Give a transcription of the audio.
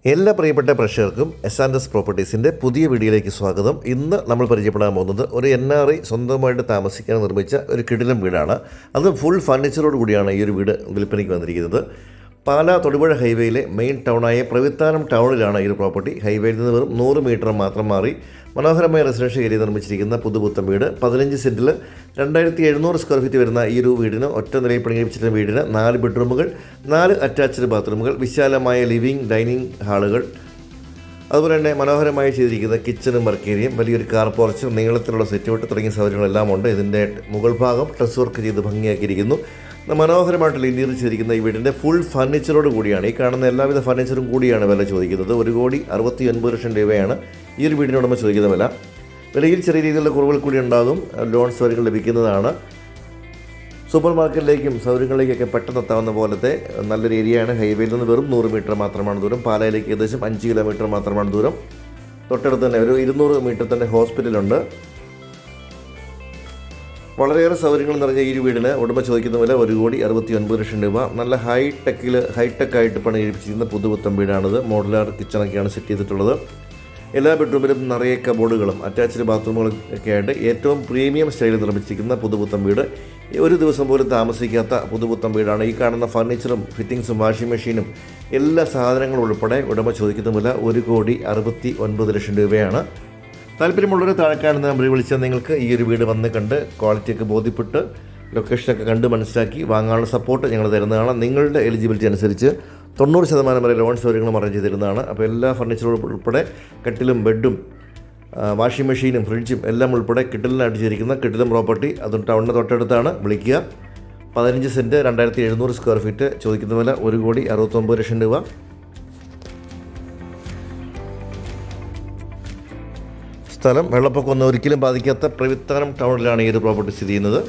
എല്ലാ പ്രിയപ്പെട്ട പ്രേക്ഷകർക്കും എസ് പ്രോപ്പർട്ടീസിൻ്റെ പുതിയ വീഡിയോയിലേക്ക് സ്വാഗതം. ഇന്ന് നമ്മൾ പരിചയപ്പെടാൻ പോകുന്നത് ഒരു NRI സ്വന്തമായിട്ട് താമസിക്കാൻ നിർമ്മിച്ച ഒരു കിടിലം വീടാണ്. അത് ഫുൾ ഫർണിച്ചറോട് കൂടിയാണ് ഈ ഒരു വീട് വിൽപ്പനയ്ക്ക് വന്നിരിക്കുന്നത്. പാലാ തൊടുപുഴ ഹൈവേയിലെ മെയിൻ ടൗണായ പ്രവിത്താനം ടൗണിലാണ് ഈ ഒരു പ്രോപ്പർട്ടി. ഹൈവേയിൽ നിന്ന് വെറും 100 മീറ്റർ മാത്രം മാറി മനോഹരമായ റെസിഡൻഷ്യൽ ഏരിയ നിർമ്മിച്ചിരിക്കുന്ന പുതുപുത്തൻ വീട്. 15 സെൻറ്റിൽ 2700 സ്ക്വയർ ഫീറ്റ് വരുന്ന ഈ ഒരു വീടിന് ഒറ്റ നിലയിൽ പണികഴിപ്പിച്ചിരുന്ന വീടിന് 4 ബെഡ്റൂമുകൾ, 4 അറ്റാച്ച്ഡ് ബാത്റൂമുകൾ, വിശാലമായ ലിവിംഗ് ഡൈനിങ് ഹാളുകൾ, അതുപോലെ തന്നെ മനോഹരമായി ചെയ്തിരിക്കുന്ന കിച്ചണും വർക്ക് ഏരിയയും, വലിയൊരു കാർ പോർച്ചും, നീളത്തിലുള്ള സെറ്റ് ഔട്ട് തുടങ്ങിയ സൗകര്യങ്ങളെല്ലാം ഉണ്ട്. ഇതിൻ്റെ മുകൾ ഭാഗം ട്രസ് വർക്ക് ചെയ്ത് ഭംഗിയാക്കിയിരിക്കുന്നു. മനോഹരമായിട്ട് ഇന്റീരിയർ ചെയ്തിരിക്കുന്ന ഈ വീടിൻ്റെ ഫുൾ ഫർണിച്ചറോട് കൂടിയാണ്, ഈ കാണുന്ന എല്ലാവിധ ഫർണിച്ചറും കൂടിയാണ് വില ചോദിക്കുന്നത്. 1,69,00,000 രൂപയാണ് ഈ ഒരു വീടിന് ഉടമ ചോദിക്കുന്ന വില. വിലയിൽ ചെറിയ രീതിയിലുള്ള കുറവുകൾ കൂടി ഉണ്ടാകും. ലോൺ സൗകര്യങ്ങൾ ലഭിക്കുന്നതാണ്. സൂപ്പർ മാർക്കറ്റിലേക്കും സൗകര്യങ്ങളിലേക്കൊക്കെ പെട്ടെന്ന് എത്താവുന്ന പോലത്തെ നല്ലൊരു ഏരിയയാണ്. ഹൈവേയിൽ നിന്ന് വെറും 100 മീറ്റർ മാത്രമാണ് ദൂരം. പാലയിലേക്ക് ഏകദേശം 5 കിലോമീറ്റർ മാത്രമാണ് ദൂരം. തൊട്ടടുത്ത് തന്നെ ഒരു 200 മീറ്റർ തന്നെ ഹോസ്പിറ്റലുണ്ട്. വളരെയേറെ സൗകര്യങ്ങൾ നിറഞ്ഞ ഈ വീടിന് ഉടമ ചോദിക്കുന്ന വില 1,69,00,000 രൂപ. നല്ല ഹൈടെക്കായിട്ട് പണി കഴിപ്പിച്ചിരിക്കുന്ന പുതുപുത്തൻ വീടാണിത്. മോഡുലാർ കിച്ചണൊക്കെയാണ് സെറ്റ് ചെയ്തിട്ടുള്ളത്. എല്ലാ ബെഡ്റൂമിലും നിറയെ കബോർഡുകളും അറ്റാച്ച്ഡ് ബാത്റൂമുകളും ഒക്കെ ആയിട്ട് ഏറ്റവും പ്രീമിയം സ്റ്റൈലിൽ നിർമ്മിച്ചിരിക്കുന്ന പുതുപുത്തൻ വീട്. ഒരു ദിവസം പോലും താമസിക്കാത്ത പുതുപുത്തൻ വീടാണ്. ഈ കാണുന്ന ഫർണിച്ചറും ഫിറ്റിങ്സും വാഷിംഗ് മെഷീനും എല്ലാ സാധനങ്ങളും ഉൾപ്പെടെ ഉടമ ചോദിക്കുന്ന വില 1,69,00,000 രൂപയാണ്. താല്പര്യമുള്ളവർ താഴെ കാണുന്ന നമ്പറിൽ വിളിച്ചാൽ നിങ്ങൾക്ക് ഈ ഒരു വീട് വന്ന് കണ്ട് ക്വാളിറ്റിയൊക്കെ ബോധ്യപ്പെട്ട് ലൊക്കേഷനൊക്കെ കണ്ട് മനസ്സിലാക്കി വാങ്ങാനുള്ള സപ്പോർട്ട് ഞങ്ങൾ തരുന്നതാണ്. നിങ്ങളുടെ എലിജിബിലിറ്റി അനുസരിച്ച് 90% വരെ ലോൺ സൗകര്യങ്ങളും അറേഞ്ച് ചെയ്ത് തരുന്നതാണ്. അപ്പോൾ എല്ലാ ഫർണിച്ചറും ഉൾപ്പെടെ കട്ടിലും ബെഡും വാഷിംഗ് മെഷീനും ഫ്രിഡ്ജും എല്ലാം ഉൾപ്പെടെ കിട്ടിലിനായിട്ട് ചെയ്തിരിക്കുന്ന കിട്ടിലം പ്രോപ്പർട്ടി, അതും ടൗണിന് തൊട്ടടുത്താണ്. വിളിക്കുക. 15 സെൻറ്റ് 2700 സ്ക്വയർ ഫീറ്റ്, ചോദിക്കുന്ന വില 1,69,00,000 രൂപ. സ്ഥലം വെള്ളപ്പൊക്കമൊന്നും ഒരിക്കലും ബാധിക്കാത്ത പ്രവിത്താനം ടൗണിലാണ് ഈ ഒരു പ്രോപ്പർട്ടി സ്ഥിതി ചെയ്യുന്നത്.